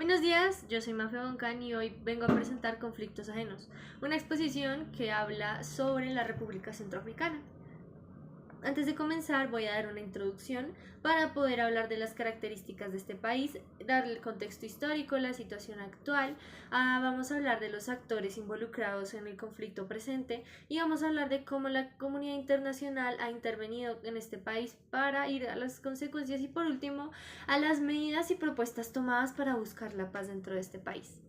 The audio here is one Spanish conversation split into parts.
Buenos días, yo soy Mafe Boncan y hoy vengo a presentar Conflictos Ajenos, una exposición que habla sobre la República Centroafricana. Antes de comenzar voy a dar una introducción para poder hablar de las características de este país, darle el contexto histórico, la situación actual, vamos a hablar de los actores involucrados en el conflicto presente y vamos a hablar de cómo la comunidad internacional ha intervenido en este país para ir a las consecuencias y por último a las medidas y propuestas tomadas para buscar la paz dentro de este país.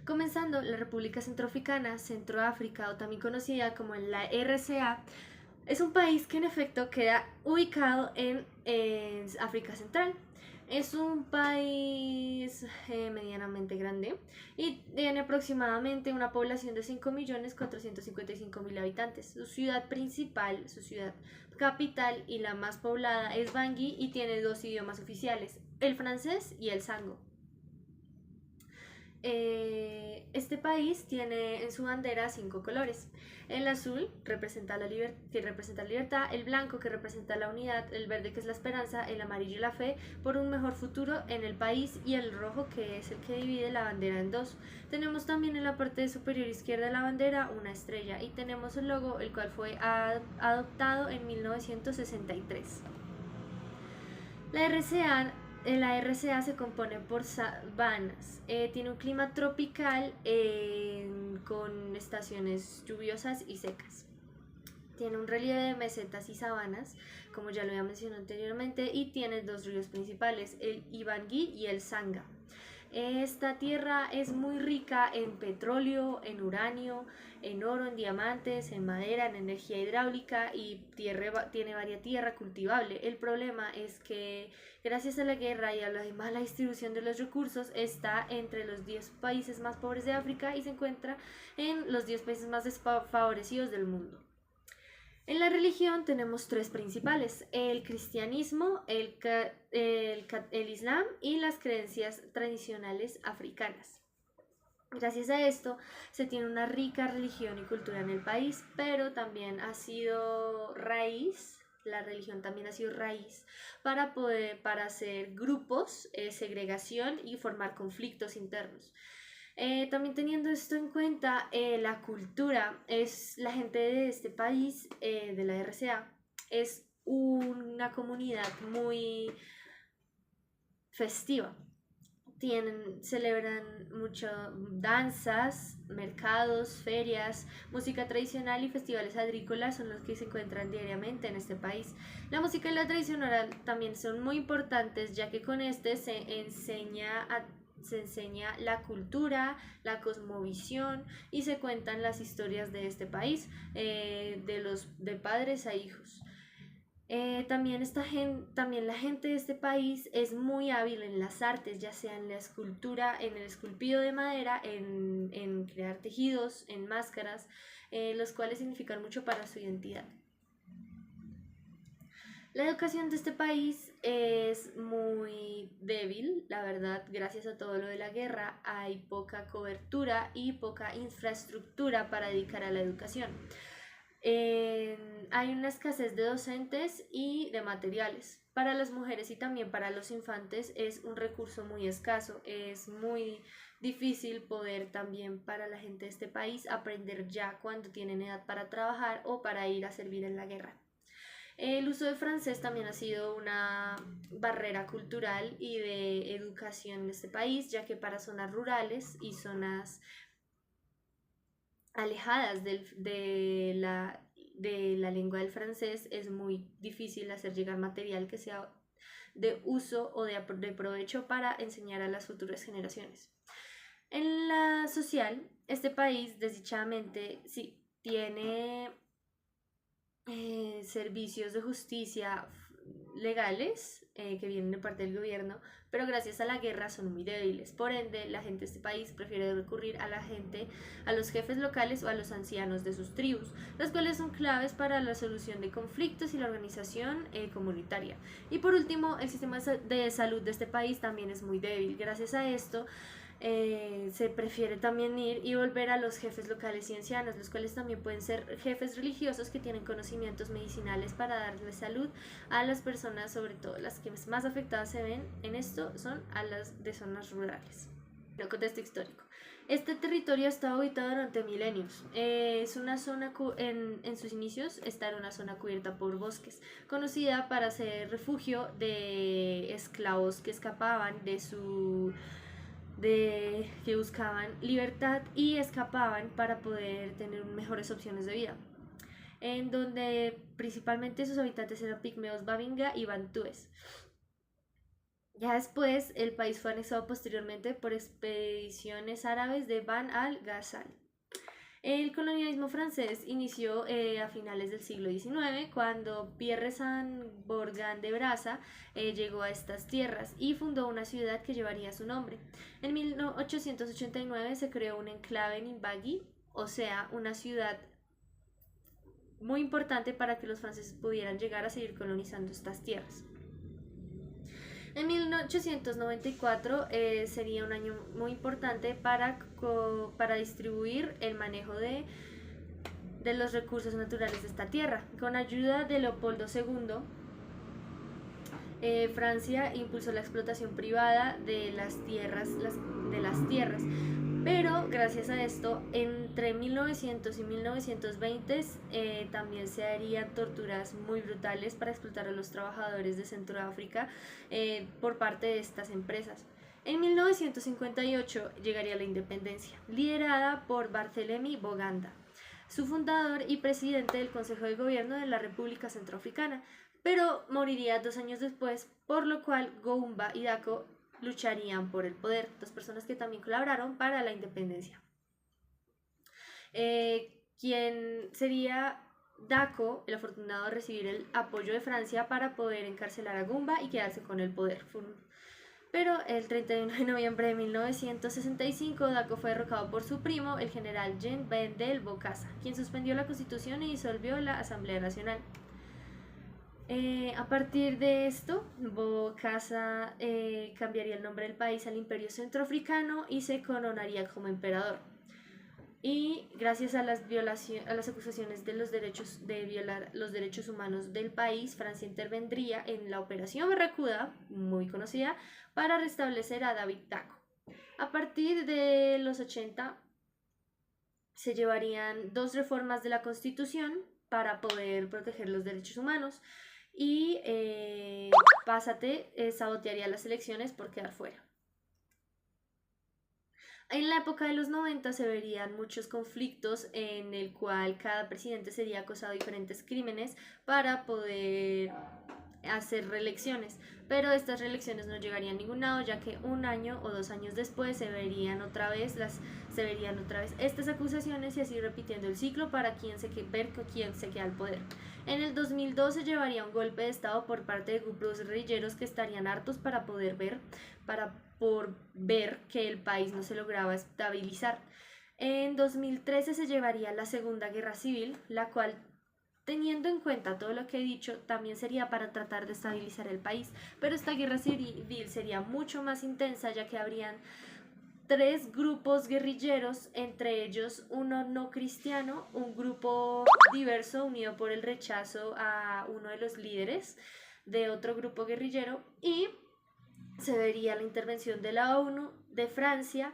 Comenzando, la República Centroafricana, Centroáfrica o también conocida como la RCA, es un país que en efecto queda ubicado en África Central. Es un país medianamente grande y tiene aproximadamente una población de 5.455.000 habitantes. Su ciudad principal, su ciudad capital y la más poblada es Bangui y tiene dos idiomas oficiales, el francés y el sango. Este país tiene en su bandera 5 colores. El azul representa que representa la libertad, el blanco que representa la unidad, el verde que es la esperanza, el amarillo la fe por un mejor futuro en el país y el rojo que es el que divide la bandera en dos. Tenemos también en la parte superior izquierda de la bandera una estrella y tenemos el logo, el cual fue adoptado en 1963. La RCA se compone por sabanas, tiene un clima tropical con estaciones lluviosas y secas. Tiene un relieve de mesetas y sabanas, como ya lo había mencionado anteriormente, y tiene dos ríos principales, el Ibangui y el Sanga. Esta tierra es muy rica en petróleo, en uranio, en oro, en diamantes, en madera, en energía hidráulica y tiene varias tierra cultivable. El problema es que gracias a la guerra y a la mala distribución de los recursos está entre los 10 países más pobres de África y se encuentra en los 10 países más desfavorecidos del mundo. En la religión tenemos tres principales, el cristianismo, el islam y las creencias tradicionales africanas. Gracias a esto se tiene una rica religión y cultura en el país, pero también ha sido raíz, la religión también ha sido raíz para hacer grupos, segregación y formar conflictos internos. También teniendo esto en cuenta, la cultura es la gente de este país, de la RCA, es una comunidad muy festiva. Celebran mucho danzas, mercados, ferias, música tradicional y festivales agrícolas son los que se encuentran diariamente en este país. La música y la tradición oral también son muy importantes ya que con este se enseña la cultura, la cosmovisión y se cuentan las historias de este país, de padres a hijos. También la gente de este país es muy hábil en las artes, ya sea en la escultura, en el esculpido de madera, en crear tejidos, en máscaras, los cuales significan mucho para su identidad. La educación de este país es muy débil, la verdad, gracias a todo lo de la guerra hay poca cobertura y poca infraestructura para dedicar a la educación. Hay una escasez de docentes y de materiales. Para las mujeres y también para los infantes es un recurso muy escaso, es muy difícil poder también para la gente de este país aprender ya cuando tienen edad para trabajar o para ir a servir en la guerra. El uso de francés también ha sido una barrera cultural y de educación de este país, ya que para zonas rurales y zonas alejadas de la lengua del francés es muy difícil hacer llegar material que sea de uso o de provecho para enseñar a las futuras generaciones. En la social, este país desdichadamente sí tiene servicios de justicia legales que vienen de parte del gobierno, pero gracias a la guerra son muy débiles. Por ende, la gente de este país prefiere recurrir a los jefes locales o a los ancianos de sus tribus, los cuales son claves para la solución de conflictos y la organización comunitaria. Y por último, el sistema de salud de este país también es muy débil. Gracias a esto, se prefiere también ir y volver a los jefes locales y ancianos, los cuales también pueden ser jefes religiosos que tienen conocimientos medicinales para darle salud a las personas, sobre todo las que más afectadas se ven en esto son a las de zonas rurales. No, contexto histórico. Este territorio está ubicado durante milenios. Es una zona en sus inicios está en una zona cubierta por bosques, conocida para ser refugio de esclavos que escapaban de que buscaban libertad y escapaban para poder tener mejores opciones de vida, en donde principalmente sus habitantes eran pigmeos babinga y bantúes. Ya después el país fue anexado posteriormente por expediciones árabes de Ban al-Ghazal. El colonialismo francés inició a finales del siglo XIX, cuando Pierre Saint-Borgan de Brazza llegó a estas tierras y fundó una ciudad que llevaría su nombre. En 1889 se creó un enclave en Imbagui, o sea, una ciudad muy importante para que los franceses pudieran llegar a seguir colonizando estas tierras. En 1894 sería un año muy importante para distribuir el manejo de los recursos naturales de esta tierra. Con ayuda de Leopoldo II, Francia impulsó la explotación privada de las tierras, pero gracias a esto, entre 1900 y 1920 también se harían torturas muy brutales para explotar a los trabajadores de Centroáfrica por parte de estas empresas. En 1958 llegaría la independencia, liderada por Barthélemy Boganda, su fundador y presidente del Consejo de Gobierno de la República Centroafricana, pero moriría 2 años después, por lo cual Goumba y Dacko lucharían por el poder, dos personas que también colaboraron para la independencia. Quien sería Dacko, el afortunado de recibir el apoyo de Francia para poder encarcelar a Goumba y quedarse con el poder. Pero el 31 de noviembre de 1965, Dacko fue derrocado por su primo, el general Jean Bendel Bokassa, quien suspendió la constitución y disolvió la Asamblea Nacional. A partir de esto, Bokassa cambiaría el nombre del país al Imperio Centroafricano y se coronaría como emperador. Y gracias a las acusaciones de violar los derechos humanos del país, Francia intervendría en la Operación Barracuda, muy conocida, para restablecer a David Dacko. A partir de los 80 se llevarían 2 reformas de la Constitución para poder proteger los derechos humanos, y Pásate sabotearía las elecciones por quedar fuera. En la época de los 90 se verían muchos conflictos en el cual cada presidente sería acusado de diferentes crímenes para poder hacer reelecciones, pero estas reelecciones no llegarían a ningún lado, ya que 1 año o 2 años después se verían otra vez estas acusaciones, y así repitiendo el ciclo para ver quién se queda al poder. En el 2012 llevaría un golpe de estado por parte de grupos guerrilleros que estarían hartos por ver que el país no se lograba estabilizar. En 2013 se llevaría la Segunda Guerra Civil, la cual, teniendo en cuenta todo lo que he dicho, también sería para tratar de estabilizar el país, pero esta guerra civil sería mucho más intensa, ya que habrían 3 grupos guerrilleros, entre ellos uno no cristiano, un grupo diverso unido por el rechazo a uno de los líderes de otro grupo guerrillero, y se vería la intervención de la ONU, de Francia,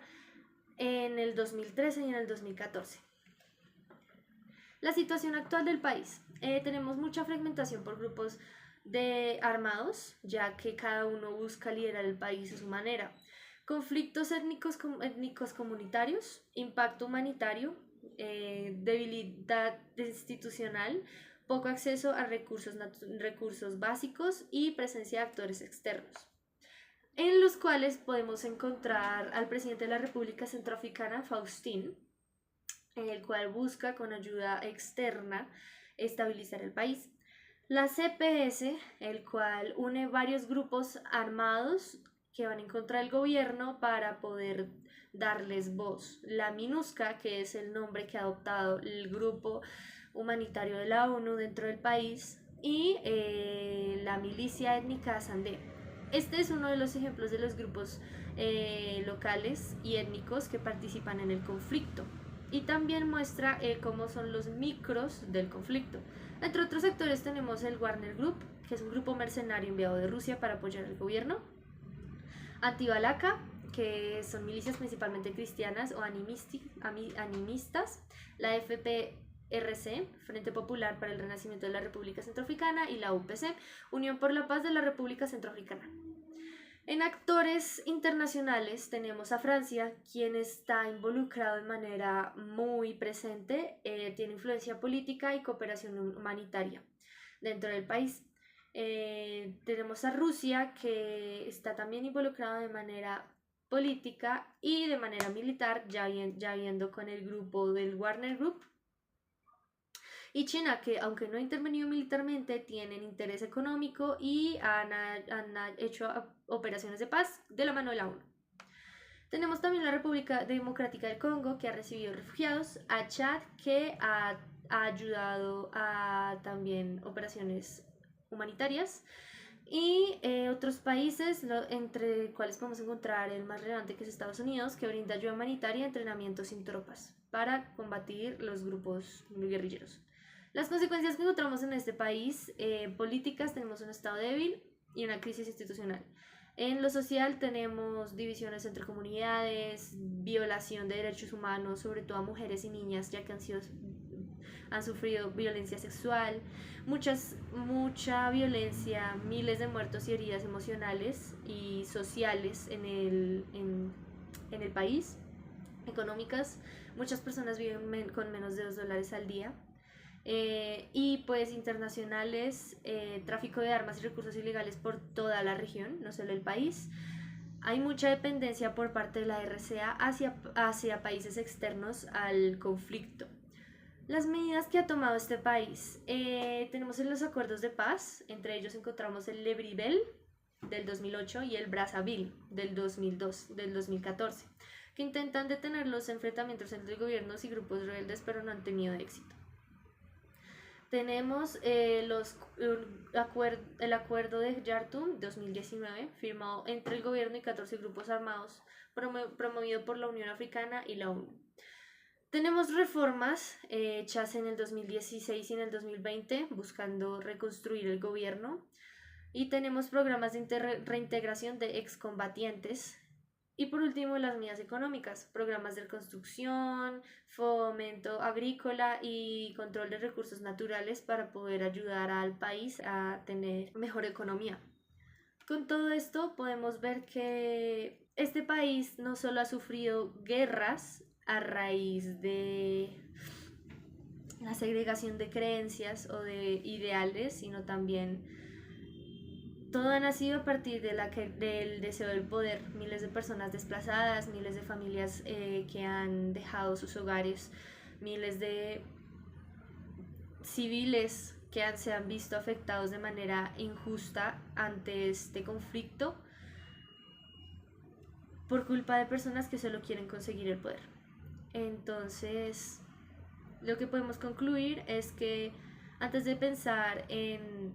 en el 2013 y en el 2014. La situación actual del país. Tenemos mucha fragmentación por grupos armados, ya que cada uno busca liderar el país a su manera. Conflictos étnicos comunitarios, impacto humanitario, debilidad institucional, poco acceso a recursos básicos y presencia de actores externos, en los cuales podemos encontrar al presidente de la República Centroafricana, Faustin, el cual busca con ayuda externa estabilizar el país. La CPS, el cual une varios grupos armados que van en contra del gobierno para poder darles voz. La MINUSCA, que es el nombre que ha adoptado el grupo humanitario de la ONU dentro del país, y la milicia étnica Sandé. Este es uno de los ejemplos de los grupos locales y étnicos que participan en el conflicto. Y también muestra cómo son los micros del conflicto. Entre otros sectores tenemos el Wagner Group, que es un grupo mercenario enviado de Rusia para apoyar al gobierno. Antibalaka, que son milicias principalmente cristianas o animistas. La FPRC, Frente Popular para el Renacimiento de la República Centroafricana, y la UPC, Unión por la Paz de la República Centroafricana. En actores internacionales tenemos a Francia, quien está involucrado de manera muy presente, tiene influencia política y cooperación humanitaria dentro del país. Tenemos a Rusia, que está también involucrado de manera política y de manera militar, ya viendo con el grupo del Wagner Group. Y China, que aunque no ha intervenido militarmente, tienen interés económico y han hecho operaciones de paz de la mano de la ONU. Tenemos también la República Democrática del Congo, que ha recibido refugiados, a Chad, que ha ayudado a también operaciones humanitarias, y otros países, entre los cuales podemos encontrar el más relevante, que es Estados Unidos, que brinda ayuda humanitaria y entrenamiento sin tropas para combatir los grupos guerrilleros. Las consecuencias que encontramos en este país políticas: tenemos un estado débil y una crisis institucional. En lo social tenemos divisiones entre comunidades, violación de derechos humanos, sobre todo a mujeres y niñas, ya que han sufrido violencia sexual, mucha violencia, miles de muertos y heridas emocionales y sociales en el país, económicas. Muchas personas viven con menos de $2 al día. Y pues internacionales, tráfico de armas y recursos ilegales por toda la región, no solo el país. Hay mucha dependencia por parte de la RCA hacia países externos al conflicto. Las medidas que ha tomado este país: tenemos en los acuerdos de paz, entre ellos encontramos el Libreville del 2008 y el Brazzaville del 2014, que intentan detener los enfrentamientos entre gobiernos y grupos rebeldes, pero no han tenido éxito. Tenemos el acuerdo de Khartoum 2019, firmado entre el gobierno y 14 grupos armados, promovido por la Unión Africana y la ONU. Tenemos reformas hechas en el 2016 y en el 2020, buscando reconstruir el gobierno. Y tenemos programas de reintegración de excombatientes. Y por último, las medidas económicas: programas de reconstrucción, fomento agrícola y control de recursos naturales para poder ayudar al país a tener mejor economía. Con todo esto podemos ver que este país no solo ha sufrido guerras a raíz de la segregación de creencias o de ideales, sino también todo ha nacido a partir del deseo del poder. Miles de personas desplazadas, miles de familias que han dejado sus hogares, miles de civiles que se han visto afectados de manera injusta ante este conflicto por culpa de personas que solo quieren conseguir el poder. Entonces, lo que podemos concluir es que antes de pensar en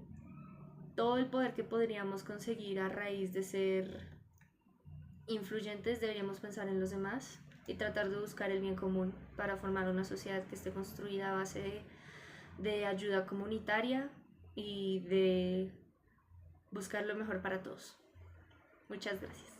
todo el poder que podríamos conseguir a raíz de ser influyentes, deberíamos pensar en los demás y tratar de buscar el bien común para formar una sociedad que esté construida a base de ayuda comunitaria y de buscar lo mejor para todos. Muchas gracias.